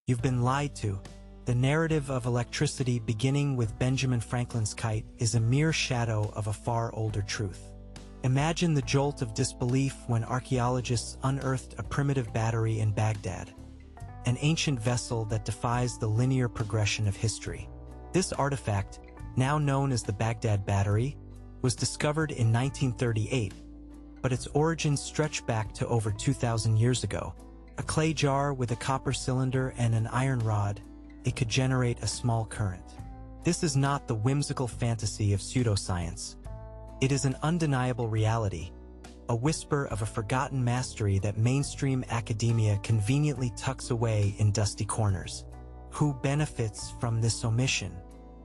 You've been lied to. The narrative of electricity beginning with Benjamin Franklin's kite is a mere shadow of a far older truth. Imagine the jolt of disbelief when archaeologists unearthed a primitive battery in Baghdad, an ancient vessel that defies the linear progression of history. This artifact, now known as the Baghdad Battery, was discovered in 1938, but its origins stretch back to over 2,000 years ago. A clay jar with a copper cylinder and an iron rod, it could generate a small current. This is not the whimsical fantasy of pseudoscience. It is an undeniable reality, a whisper of a forgotten mastery that mainstream academia conveniently tucks away in dusty corners. Who benefits from this omission?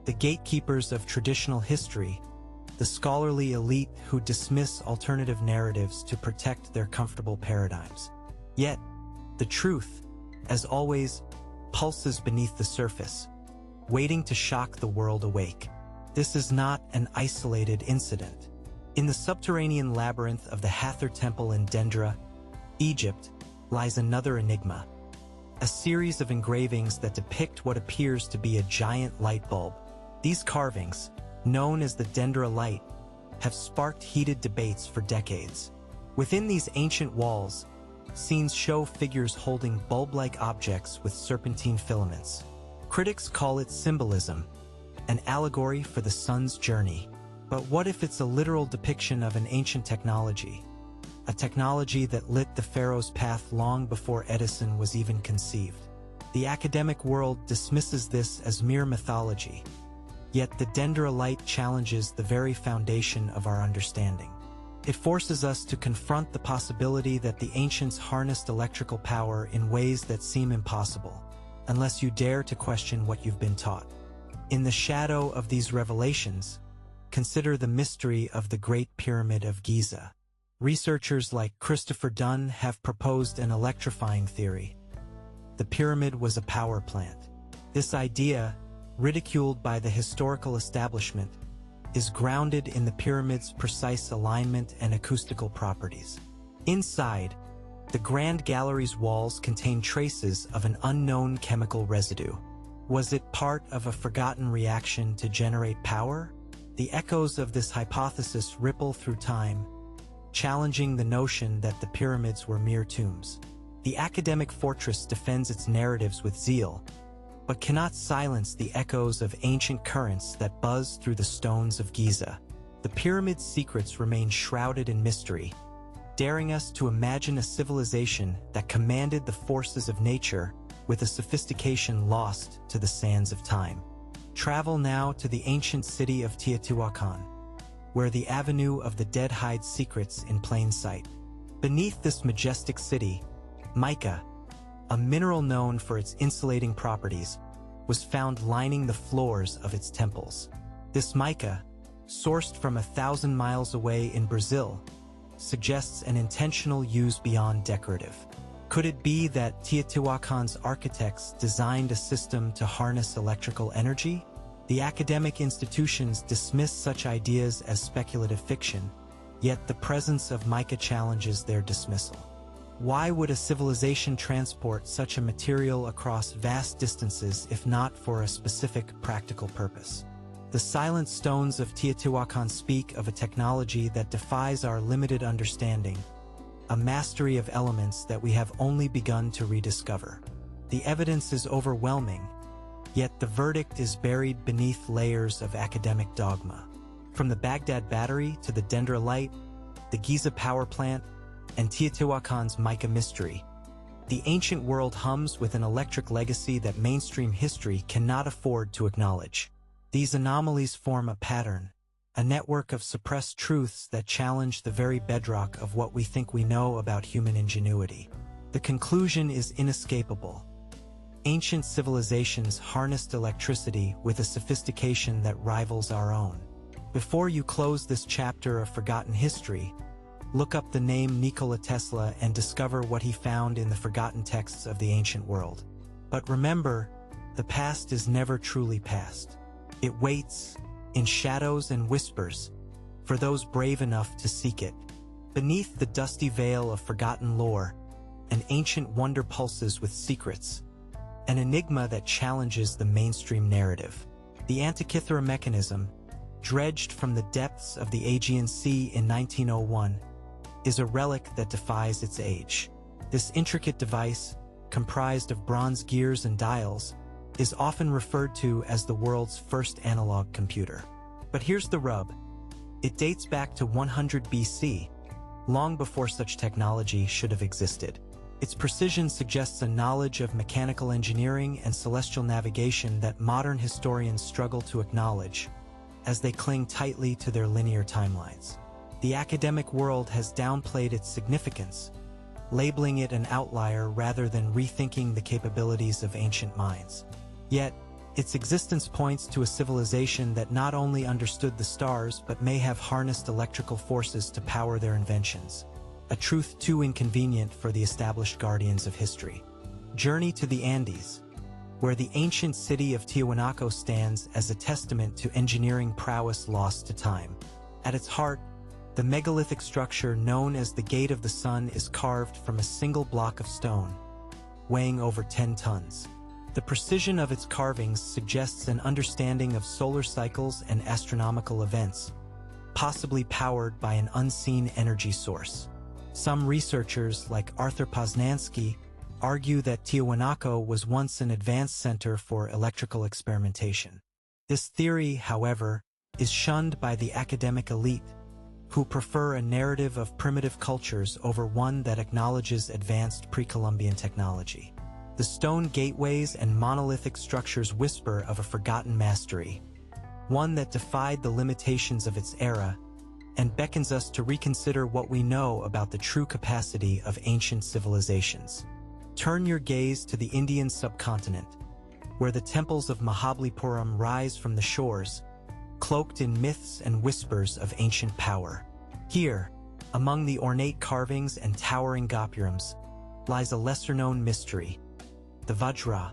The gatekeepers of traditional history, the scholarly elite who dismiss alternative narratives to protect their comfortable paradigms. Yet, the truth, as always, pulses beneath the surface, waiting to shock the world awake. This is not an isolated incident. In the subterranean labyrinth of the Hathor Temple in Dendra, Egypt, lies another enigma. A series of engravings that depict what appears to be a giant light bulb. These carvings, known as the Dendra light, have sparked heated debates for decades. Within these ancient walls, scenes show figures holding bulb-like objects with serpentine filaments. Critics call it symbolism, an allegory for the sun's journey. But what if it's a literal depiction of an ancient technology? A technology that lit the pharaoh's path long before Edison was even conceived. The academic world dismisses this as mere mythology. Yet the Dendra light challenges the very foundation of our understanding. It forces us to confront the possibility that the ancients harnessed electrical power in ways that seem impossible, unless you dare to question what you've been taught. In the shadow of these revelations, consider the mystery of the Great Pyramid of Giza. Researchers like Christopher Dunn have proposed an electrifying theory. The pyramid was a power plant. This idea, ridiculed by the historical establishment, is grounded in the pyramid's precise alignment and acoustical properties. Inside, the Grand Gallery's walls contain traces of an unknown chemical residue. Was it part of a forgotten reaction to generate power? The echoes of this hypothesis ripple through time, challenging the notion that the pyramids were mere tombs. The academic fortress defends its narratives with zeal, but cannot silence the echoes of ancient currents that buzz through the stones of Giza. The pyramid's secrets remain shrouded in mystery, daring us to imagine a civilization that commanded the forces of nature with a sophistication lost to the sands of time. Travel now to the ancient city of Teotihuacan, where the Avenue of the Dead hides secrets in plain sight. Beneath this majestic city, mica, a mineral known for its insulating properties, was found lining the floors of its temples. This mica, sourced from 1,000 miles away in Brazil, suggests an intentional use beyond decorative. Could it be that Teotihuacan's architects designed a system to harness electrical energy? The academic institutions dismiss such ideas as speculative fiction, yet the presence of mica challenges their dismissal. Why would a civilization transport such a material across vast distances if not for a specific practical purpose? The silent stones of Teotihuacan speak of a technology that defies our limited understanding, a mastery of elements that we have only begun to rediscover. The evidence is overwhelming, yet the verdict is buried beneath layers of academic dogma. From the Baghdad Battery to the Dendra light, the Giza power plant, and Teotihuacan's mica mystery, the ancient world hums with an electric legacy that mainstream history cannot afford to acknowledge. These anomalies form a pattern, a network of suppressed truths that challenge the very bedrock of what we think we know about human ingenuity. The conclusion is inescapable. Ancient civilizations harnessed electricity with a sophistication that rivals our own. Before you close this chapter of forgotten history, look up the name Nikola Tesla and discover what he found in the forgotten texts of the ancient world. But remember, the past is never truly past. It waits, in shadows and whispers, for those brave enough to seek it. Beneath the dusty veil of forgotten lore, an ancient wonder pulses with secrets, an enigma that challenges the mainstream narrative. The Antikythera mechanism, dredged from the depths of the Aegean Sea in 1901, is a relic that defies its age. This intricate device, comprised of bronze gears and dials, is often referred to as the world's first analog computer. But here's the rub. It dates back to 100 BC, long before such technology should have existed. Its precision suggests a knowledge of mechanical engineering and celestial navigation that modern historians struggle to acknowledge, as they cling tightly to their linear timelines. The academic world has downplayed its significance, labeling it an outlier rather than rethinking the capabilities of ancient minds. Yet, its existence points to a civilization that not only understood the stars but may have harnessed electrical forces to power their inventions, a truth too inconvenient for the established guardians of history. Journey to the Andes, where the ancient city of Tiwanaku stands as a testament to engineering prowess lost to time. At its heart, the megalithic structure known as the Gate of the Sun is carved from a single block of stone, weighing over 10 tons. The precision of its carvings suggests an understanding of solar cycles and astronomical events, possibly powered by an unseen energy source. Some researchers, like Arthur Poznansky, argue that Tiwanaku was once an advanced center for electrical experimentation. This theory, however, is shunned by the academic elite, who prefer a narrative of primitive cultures over one that acknowledges advanced pre-Columbian technology. The stone gateways and monolithic structures whisper of a forgotten mastery, one that defied the limitations of its era and beckons us to reconsider what we know about the true capacity of ancient civilizations. Turn your gaze to the Indian subcontinent, where the temples of Mahabalipuram rise from the shores, cloaked in myths and whispers of ancient power. Here, among the ornate carvings and towering gopurams, lies a lesser-known mystery, the Vajra,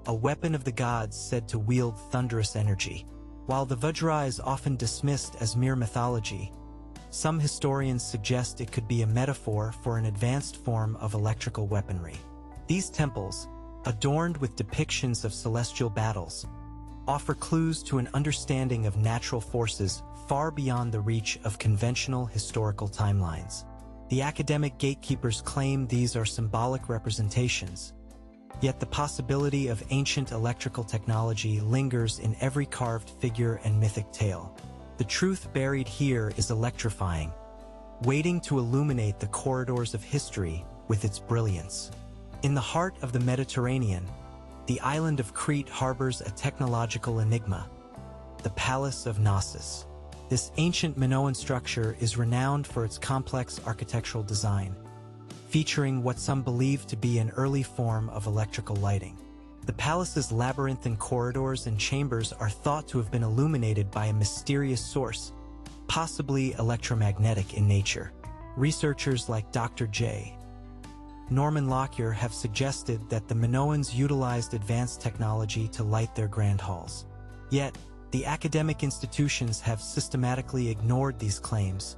a weapon of the gods said to wield thunderous energy. While the Vajra is often dismissed as mere mythology, some historians suggest it could be a metaphor for an advanced form of electrical weaponry. These temples, adorned with depictions of celestial battles, offer clues to an understanding of natural forces far beyond the reach of conventional historical timelines. The academic gatekeepers claim these are symbolic representations, yet the possibility of ancient electrical technology lingers in every carved figure and mythic tale. The truth buried here is electrifying, waiting to illuminate the corridors of history with its brilliance. In the heart of the Mediterranean, the island of Crete harbors a technological enigma, the Palace of Knossos. This ancient Minoan structure is renowned for its complex architectural design, featuring what some believe to be an early form of electrical lighting. The palace's labyrinthine corridors and chambers are thought to have been illuminated by a mysterious source, possibly electromagnetic in nature. Researchers like Dr. J. Norman Lockyer have suggested that the Minoans utilized advanced technology to light their grand halls. Yet, the academic institutions have systematically ignored these claims,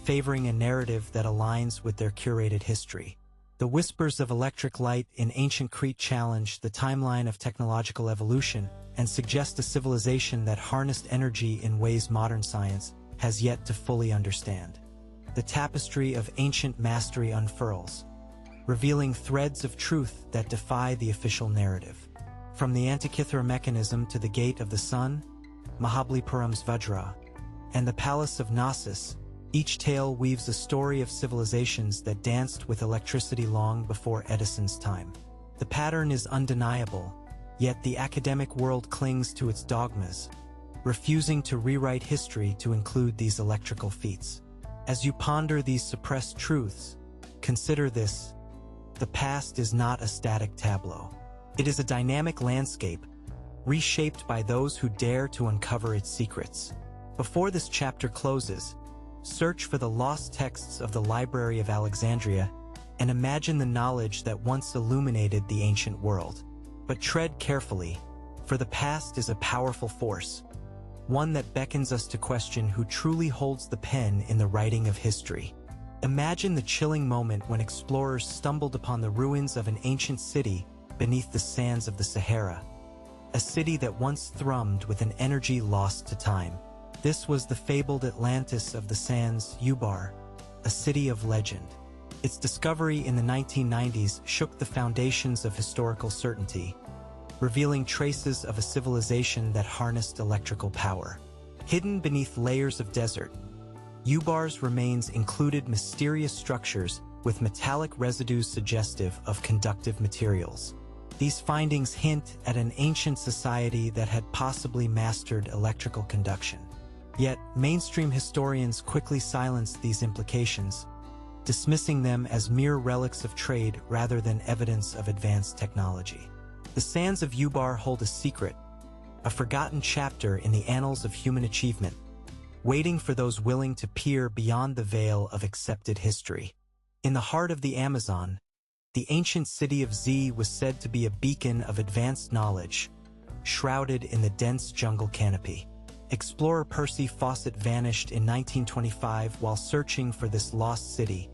favoring a narrative that aligns with their curated history. The whispers of electric light in ancient Crete challenge the timeline of technological evolution and suggest a civilization that harnessed energy in ways modern science has yet to fully understand. The tapestry of ancient mastery unfurls, revealing threads of truth that defy the official narrative. From the Antikythera mechanism to the Gate of the Sun, Mahabalipuram's Vajra, and the Palace of Knossos, each tale weaves a story of civilizations that danced with electricity long before Edison's time. The pattern is undeniable, yet the academic world clings to its dogmas, refusing to rewrite history to include these electrical feats. As you ponder these suppressed truths, consider this: the past is not a static tableau. It is a dynamic landscape, reshaped by those who dare to uncover its secrets. Before this chapter closes, search for the lost texts of the Library of Alexandria and imagine the knowledge that once illuminated the ancient world. But tread carefully, for the past is a powerful force, one that beckons us to question who truly holds the pen in the writing of history. Imagine the chilling moment when explorers stumbled upon the ruins of an ancient city beneath the sands of the Sahara, a city that once thrummed with an energy lost to time. This was the fabled Atlantis of the sands, Ubar, a city of legend. Its discovery in the 1990s shook the foundations of historical certainty, revealing traces of a civilization that harnessed electrical power. Hidden beneath layers of desert, Ubar's remains included mysterious structures with metallic residues suggestive of conductive materials. These findings hint at an ancient society that had possibly mastered electrical conduction. Yet, mainstream historians quickly silenced these implications, dismissing them as mere relics of trade rather than evidence of advanced technology. The sands of Ubar hold a secret, a forgotten chapter in the annals of human achievement, waiting for those willing to peer beyond the veil of accepted history. In the heart of the Amazon, the ancient city of Z was said to be a beacon of advanced knowledge, shrouded in the dense jungle canopy. Explorer Percy Fawcett vanished in 1925 while searching for this lost city,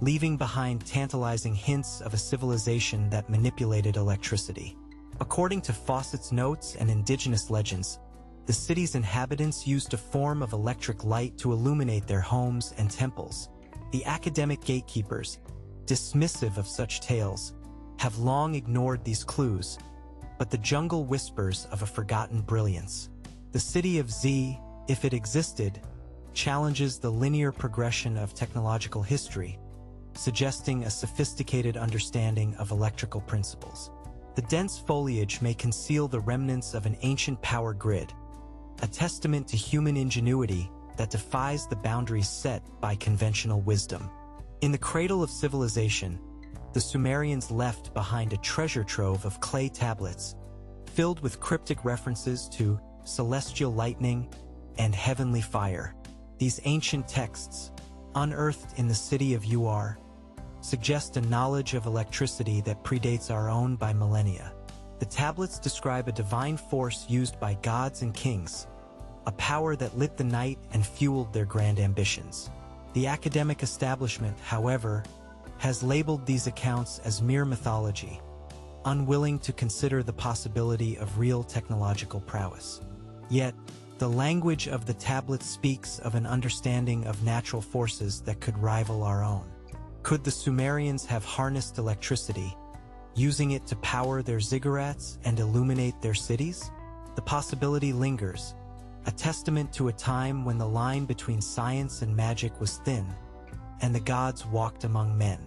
leaving behind tantalizing hints of a civilization that manipulated electricity. According to Fawcett's notes and indigenous legends, the city's inhabitants used a form of electric light to illuminate their homes and temples. The academic gatekeepers, dismissive of such tales, have long ignored these clues, but the jungle whispers of a forgotten brilliance. The city of Z, if it existed, challenges the linear progression of technological history, suggesting a sophisticated understanding of electrical principles. The dense foliage may conceal the remnants of an ancient power grid, a testament to human ingenuity that defies the boundaries set by conventional wisdom. In the cradle of civilization, the Sumerians left behind a treasure trove of clay tablets, filled with cryptic references to celestial lightning and heavenly fire. These ancient texts, unearthed in the city of Ur, suggest a knowledge of electricity that predates our own by millennia. The tablets describe a divine force used by gods and kings, a power that lit the night and fueled their grand ambitions. The academic establishment, however, has labeled these accounts as mere mythology, unwilling to consider the possibility of real technological prowess. Yet, the language of the tablets speaks of an understanding of natural forces that could rival our own. Could the Sumerians have harnessed electricity, using it to power their ziggurats and illuminate their cities? The possibility lingers, a testament to a time when the line between science and magic was thin, and the gods walked among men.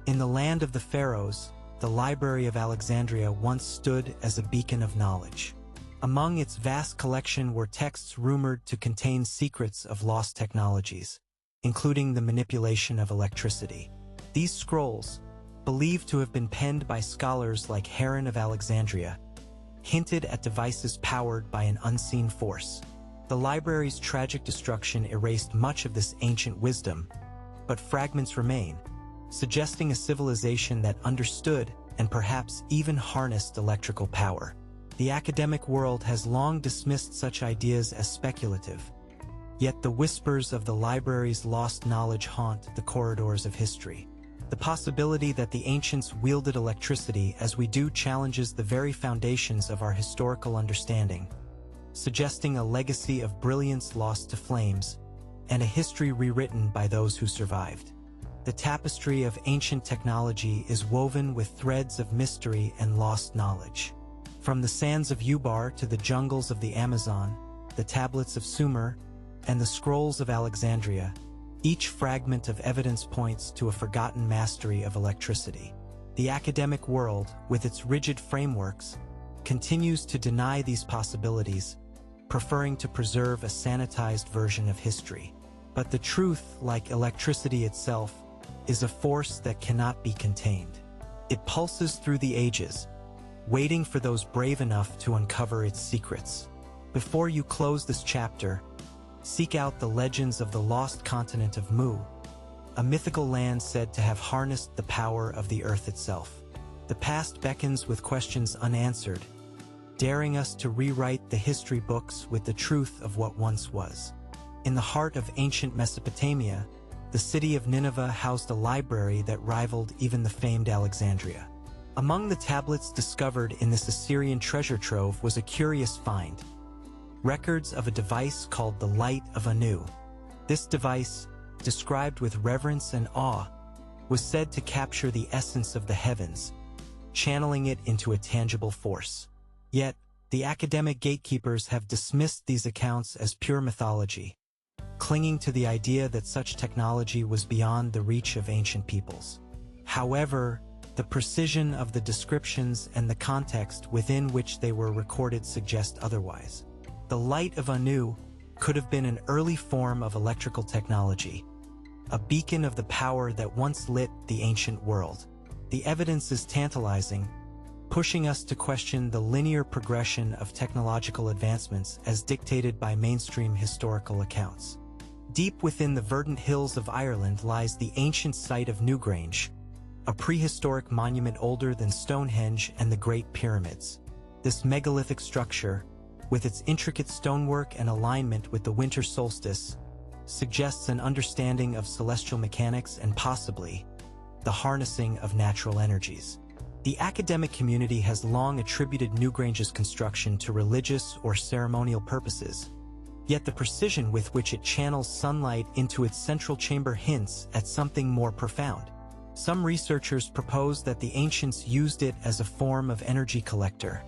In the land of the pharaohs, the Library of Alexandria once stood as a beacon of knowledge. Among its vast collection were texts rumored to contain secrets of lost technologies, including the manipulation of electricity. These scrolls, believed to have been penned by scholars like Heron of Alexandria, hinted at devices powered by an unseen force. The library's tragic destruction erased much of this ancient wisdom, but fragments remain, suggesting a civilization that understood and perhaps even harnessed electrical power. The academic world has long dismissed such ideas as speculative, yet the whispers of the library's lost knowledge haunt the corridors of history. The possibility that the ancients wielded electricity as we do challenges the very foundations of our historical understanding, suggesting a legacy of brilliance lost to flames and a history rewritten by those who survived. The tapestry of ancient technology is woven with threads of mystery and lost knowledge. From the sands of Ubar to the jungles of the Amazon, the tablets of Sumer, and the scrolls of Alexandria, each fragment of evidence points to a forgotten mastery of electricity. The academic world, with its rigid frameworks, continues to deny these possibilities, preferring to preserve a sanitized version of history. But the truth, like electricity itself, is a force that cannot be contained. It pulses through the ages, waiting for those brave enough to uncover its secrets. Before you close this chapter, seek out the legends of the lost continent of Mu, a mythical land said to have harnessed the power of the earth itself. The past beckons with questions unanswered, daring us to rewrite the history books with the truth of what once was. In the heart of ancient Mesopotamia, the city of Nineveh housed a library that rivaled even the famed Alexandria. Among the tablets discovered in this Assyrian treasure trove was a curious find: records of a device called the Light of Anu. This device, described with reverence and awe, was said to capture the essence of the heavens, channeling it into a tangible force. Yet, the academic gatekeepers have dismissed these accounts as pure mythology, clinging to the idea that such technology was beyond the reach of ancient peoples. However, the precision of the descriptions and the context within which they were recorded suggest otherwise. The Light of Anu could have been an early form of electrical technology, a beacon of the power that once lit the ancient world. The evidence is tantalizing, pushing us to question the linear progression of technological advancements as dictated by mainstream historical accounts. Deep within the verdant hills of Ireland lies the ancient site of Newgrange, a prehistoric monument older than Stonehenge and the Great Pyramids. This megalithic structure, with its intricate stonework and alignment with the winter solstice, suggests an understanding of celestial mechanics and possibly the harnessing of natural energies. The academic community has long attributed Newgrange's construction to religious or ceremonial purposes, yet the precision with which it channels sunlight into its central chamber hints at something more profound. Some researchers propose that the ancients used it as a form of energy collector,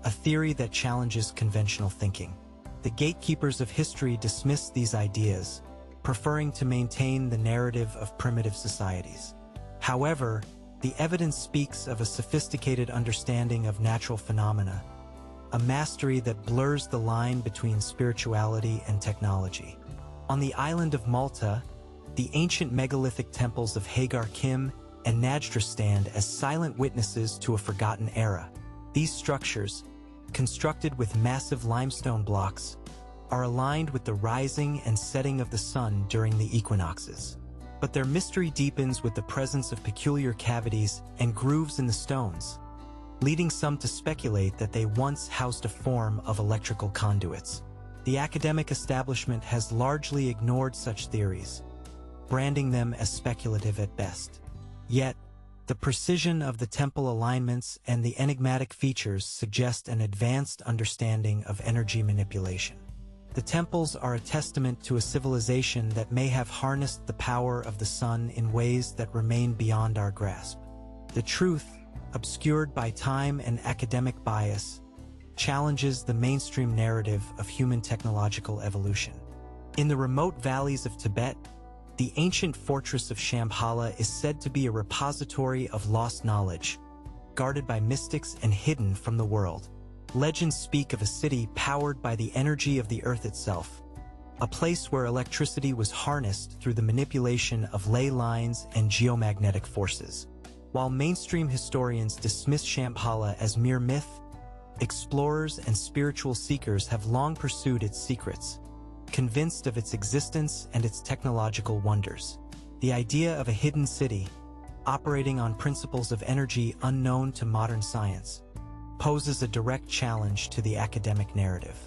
a theory that challenges conventional thinking. The gatekeepers of history dismiss these ideas, preferring to maintain the narrative of primitive societies. However, the evidence speaks of a sophisticated understanding of natural phenomena, a mastery that blurs the line between spirituality and technology. On the island of Malta, the ancient megalithic temples of Hagar Kim and Najdra stand as silent witnesses to a forgotten era. These structures, constructed with massive limestone blocks, are aligned with the rising and setting of the sun during the equinoxes. But their mystery deepens with the presence of peculiar cavities and grooves in the stones, leading some to speculate that they once housed a form of electrical conduits. The academic establishment has largely ignored such theories, branding them as speculative at best. Yet, the precision of the temple alignments and the enigmatic features suggest an advanced understanding of energy manipulation. The temples are a testament to a civilization that may have harnessed the power of the sun in ways that remain beyond our grasp. The truth, obscured by time and academic bias, challenges the mainstream narrative of human technological evolution. In the remote valleys of Tibet, the ancient fortress of Shambhala is said to be a repository of lost knowledge, guarded by mystics and hidden from the world. Legends speak of a city powered by the energy of the earth itself, a place where electricity was harnessed through the manipulation of ley lines and geomagnetic forces. While mainstream historians dismiss Shambhala as mere myth, explorers and spiritual seekers have long pursued its secrets, convinced of its existence and its technological wonders. The idea of a hidden city, operating on principles of energy unknown to modern science, poses a direct challenge to the academic narrative.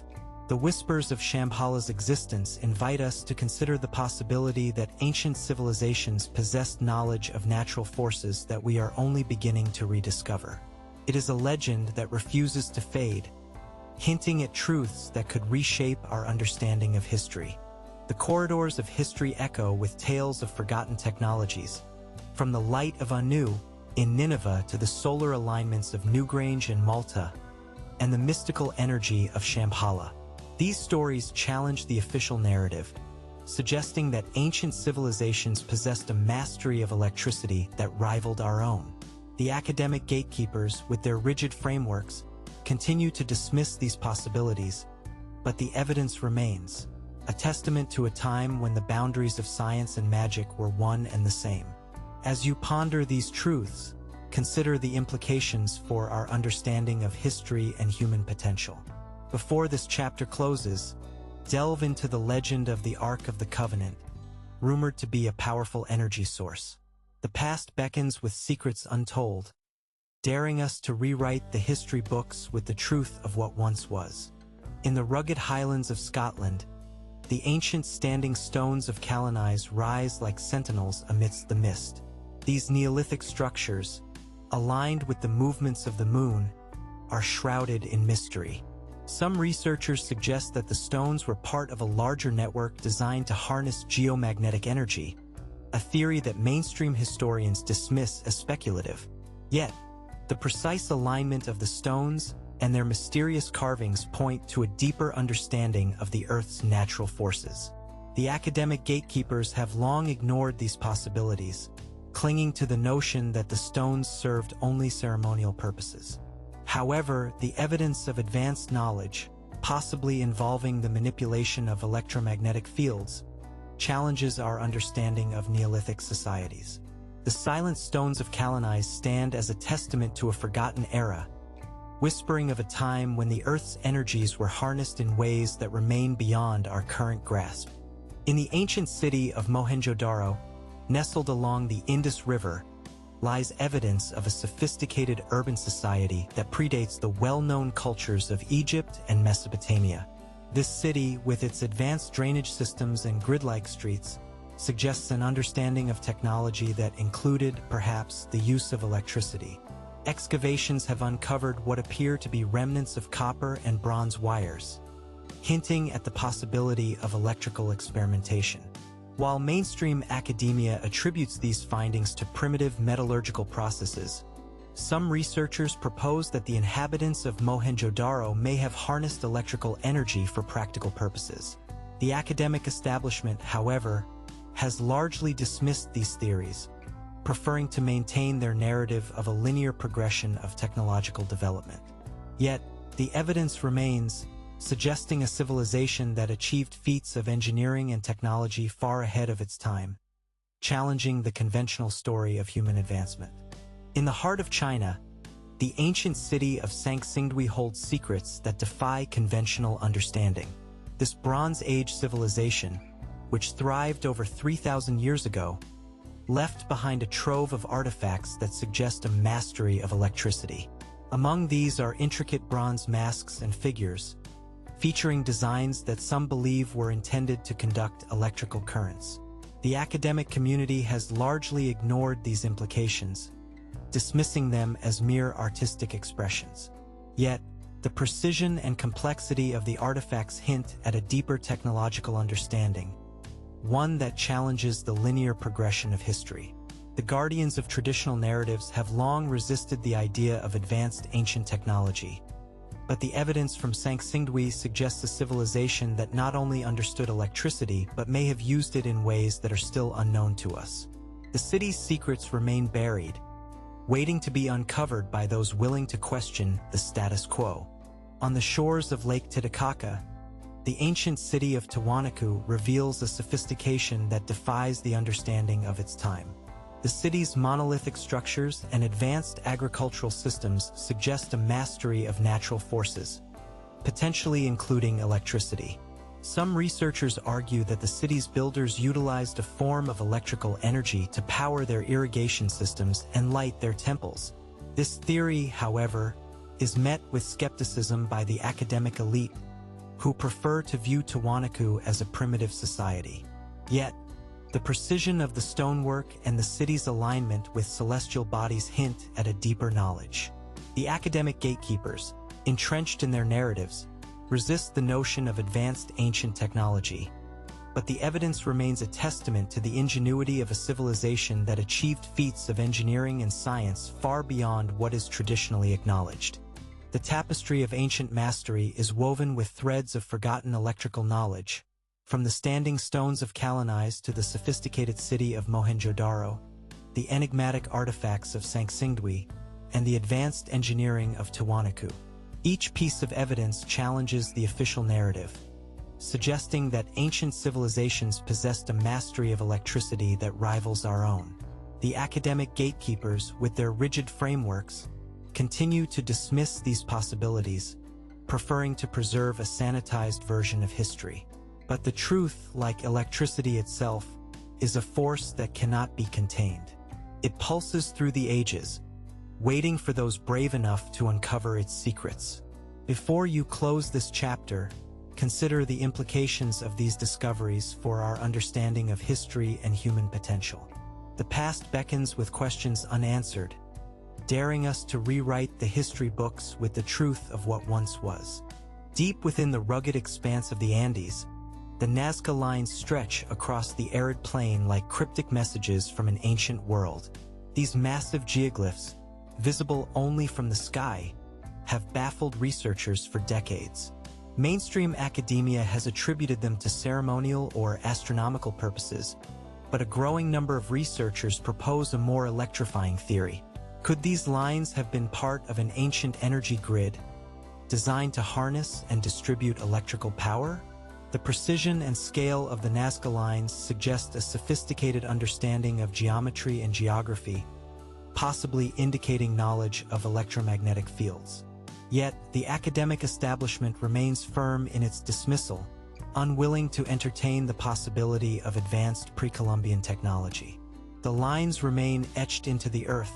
The whispers of Shambhala's existence invite us to consider the possibility that ancient civilizations possessed knowledge of natural forces that we are only beginning to rediscover. It is a legend that refuses to fade, hinting at truths that could reshape our understanding of history. The corridors of history echo with tales of forgotten technologies, from the Light of Anu in Nineveh to the solar alignments of Newgrange and Malta, and the mystical energy of Shambhala. These stories challenge the official narrative, suggesting that ancient civilizations possessed a mastery of electricity that rivaled our own. The academic gatekeepers, with their rigid frameworks, continue to dismiss these possibilities, but the evidence remains, a testament to a time when the boundaries of science and magic were one and the same. As you ponder these truths, consider the implications for our understanding of history and human potential. Before this chapter closes, delve into the legend of the Ark of the Covenant, rumored to be a powerful energy source. The past beckons with secrets untold, daring us to rewrite the history books with the truth of what once was. In the rugged highlands of Scotland, the ancient standing stones of Callanize rise like sentinels amidst the mist. These Neolithic structures, aligned with the movements of the moon, are shrouded in mystery. Some researchers suggest that the stones were part of a larger network designed to harness geomagnetic energy, a theory that mainstream historians dismiss as speculative. Yet, the precise alignment of the stones and their mysterious carvings point to a deeper understanding of the Earth's natural forces. The academic gatekeepers have long ignored these possibilities, clinging to the notion that the stones served only ceremonial purposes. However, the evidence of advanced knowledge, possibly involving the manipulation of electromagnetic fields, challenges our understanding of Neolithic societies. The silent stones of Kalonai stand as a testament to a forgotten era, whispering of a time when the Earth's energies were harnessed in ways that remain beyond our current grasp. In the ancient city of Mohenjo-Daro, nestled along the Indus River, lies evidence of a sophisticated urban society that predates the well-known cultures of Egypt and Mesopotamia. This city, with its advanced drainage systems and grid-like streets, suggests an understanding of technology that included, perhaps, the use of electricity. Excavations have uncovered what appear to be remnants of copper and bronze wires, hinting at the possibility of electrical experimentation. While mainstream academia attributes these findings to primitive metallurgical processes, some researchers propose that the inhabitants of Mohenjo-Daro may have harnessed electrical energy for practical purposes. The academic establishment, however, has largely dismissed these theories, preferring to maintain their narrative of a linear progression of technological development. Yet, the evidence remains, suggesting a civilization that achieved feats of engineering and technology far ahead of its time, challenging the conventional story of human advancement. In the heart of China, the ancient city of Sanxingdui holds secrets that defy conventional understanding. This Bronze Age civilization, which thrived over 3,000 years ago, left behind a trove of artifacts that suggest a mastery of electricity. Among these are intricate bronze masks and figures, featuring designs that some believe were intended to conduct electrical currents. The academic community has largely ignored these implications, dismissing them as mere artistic expressions. Yet, the precision and complexity of the artifacts hint at a deeper technological understanding, one that challenges the linear progression of history. The guardians of traditional narratives have long resisted the idea of advanced ancient technology, but the evidence from Sanxingdui suggests a civilization that not only understood electricity but may have used it in ways that are still unknown to us. The city's secrets remain buried, waiting to be uncovered by those willing to question the status quo. On the shores of Lake Titicaca, the ancient city of Tiwanaku reveals a sophistication that defies the understanding of its time. The city's monolithic structures and advanced agricultural systems suggest a mastery of natural forces, potentially including electricity. Some researchers argue that the city's builders utilized a form of electrical energy to power their irrigation systems and light their temples. This theory, however, is met with skepticism by the academic elite, who prefer to view Tiwanaku as a primitive society. Yet, the precision of the stonework and the city's alignment with celestial bodies hint at a deeper knowledge. The academic gatekeepers, entrenched in their narratives, resist the notion of advanced ancient technology, but the evidence remains a testament to the ingenuity of a civilization that achieved feats of engineering and science far beyond what is traditionally acknowledged. The tapestry of ancient mastery is woven with threads of forgotten electrical knowledge, from the standing stones of Kalonai to the sophisticated city of Mohenjo-Daro, the enigmatic artifacts of Sanxingdui, and the advanced engineering of Tiwanaku. Each piece of evidence challenges the official narrative, suggesting that ancient civilizations possessed a mastery of electricity that rivals our own. The academic gatekeepers, with their rigid frameworks, continue to dismiss these possibilities, preferring to preserve a sanitized version of history. But the truth, like electricity itself, is a force that cannot be contained. It pulses through the ages, waiting for those brave enough to uncover its secrets. Before you close this chapter, consider the implications of these discoveries for our understanding of history and human potential. The past beckons with questions unanswered, daring us to rewrite the history books with the truth of what once was. Deep within the rugged expanse of the Andes, the Nazca lines stretch across the arid plain like cryptic messages from an ancient world. These massive geoglyphs, visible only from the sky, have baffled researchers for decades. Mainstream academia has attributed them to ceremonial or astronomical purposes, but a growing number of researchers propose a more electrifying theory. Could these lines have been part of an ancient energy grid designed to harness and distribute electrical power? The precision and scale of the Nazca lines suggest a sophisticated understanding of geometry and geography, possibly indicating knowledge of electromagnetic fields. Yet, the academic establishment remains firm in its dismissal, unwilling to entertain the possibility of advanced pre-Columbian technology. The lines remain etched into the earth,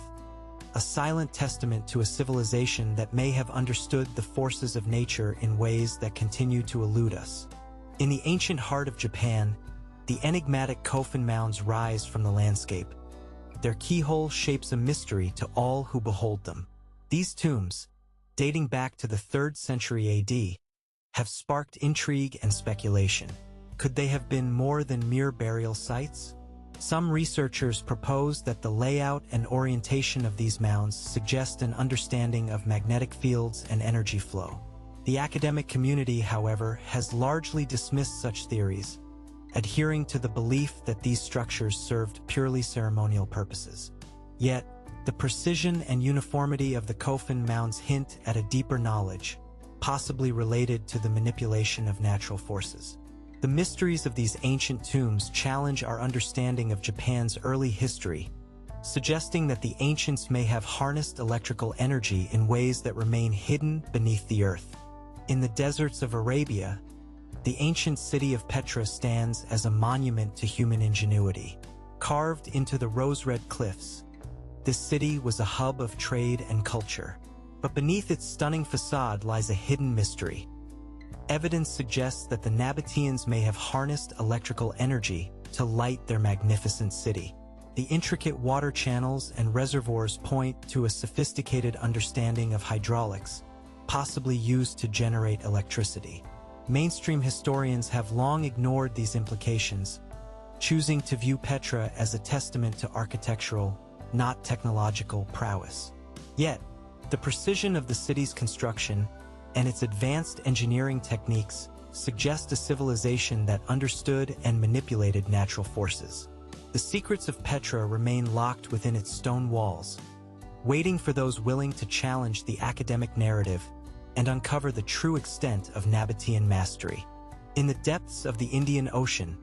a silent testament to a civilization that may have understood the forces of nature in ways that continue to elude us. In the ancient heart of Japan, the enigmatic Kofun mounds rise from the landscape. Their keyhole shapes a mystery to all who behold them. These tombs, dating back to the 3rd century AD, have sparked intrigue and speculation. Could they have been more than mere burial sites? Some researchers propose that the layout and orientation of these mounds suggest an understanding of magnetic fields and energy flow. The academic community, however, has largely dismissed such theories, adhering to the belief that these structures served purely ceremonial purposes. Yet, the precision and uniformity of the Kofun mounds hint at a deeper knowledge, possibly related to the manipulation of natural forces. The mysteries of these ancient tombs challenge our understanding of Japan's early history, suggesting that the ancients may have harnessed electrical energy in ways that remain hidden beneath the earth. In the deserts of Arabia, the ancient city of Petra stands as a monument to human ingenuity. Carved into the rose-red cliffs, this city was a hub of trade and culture. But beneath its stunning facade lies a hidden mystery. Evidence suggests that the Nabateans may have harnessed electrical energy to light their magnificent city. The intricate water channels and reservoirs point to a sophisticated understanding of hydraulics, possibly used to generate electricity. Mainstream historians have long ignored these implications, choosing to view Petra as a testament to architectural, not technological prowess. Yet, the precision of the city's construction and its advanced engineering techniques suggest a civilization that understood and manipulated natural forces. The secrets of Petra remain locked within its stone walls, waiting for those willing to challenge the academic narrative and uncover the true extent of Nabatean mastery. In the depths of the Indian Ocean,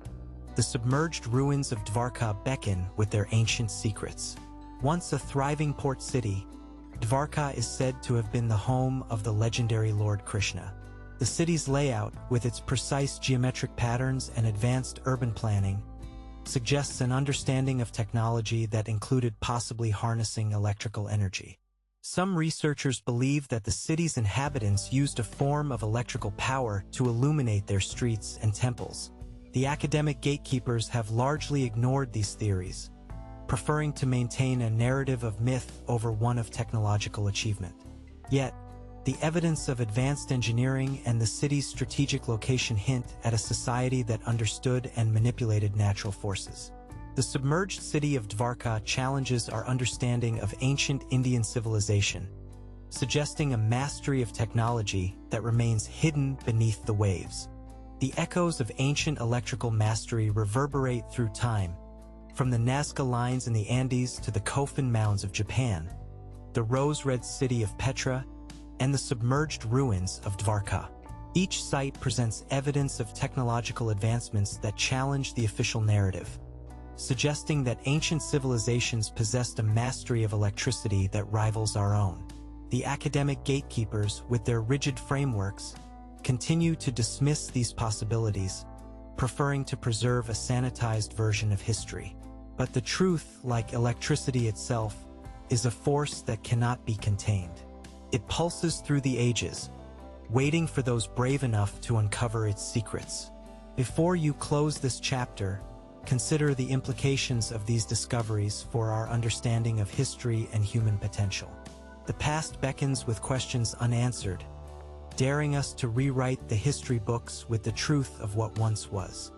the submerged ruins of Dvarka beckon with their ancient secrets. Once a thriving port city, Dvarka is said to have been the home of the legendary Lord Krishna. The city's layout, with its precise geometric patterns and advanced urban planning, suggests an understanding of technology that included possibly harnessing electrical energy. Some researchers believe that the city's inhabitants used a form of electrical power to illuminate their streets and temples. The academic gatekeepers have largely ignored these theories, preferring to maintain a narrative of myth over one of technological achievement. Yet, the evidence of advanced engineering and the city's strategic location hint at a society that understood and manipulated natural forces. The submerged city of Dvarka challenges our understanding of ancient Indian civilization, suggesting a mastery of technology that remains hidden beneath the waves. The echoes of ancient electrical mastery reverberate through time, from the Nazca lines in the Andes to the Kofun mounds of Japan, the rose-red city of Petra, and the submerged ruins of Dvarka. Each site presents evidence of technological advancements that challenge the official narrative, suggesting that ancient civilizations possessed a mastery of electricity that rivals our own. The academic gatekeepers, with their rigid frameworks, continue to dismiss these possibilities, preferring to preserve a sanitized version of history. But the truth, like electricity itself, is a force that cannot be contained. It pulses through the ages, waiting for those brave enough to uncover its secrets. Before you close this chapter, consider the implications of these discoveries for our understanding of history and human potential. The past beckons with questions unanswered, daring us to rewrite the history books with the truth of what once was.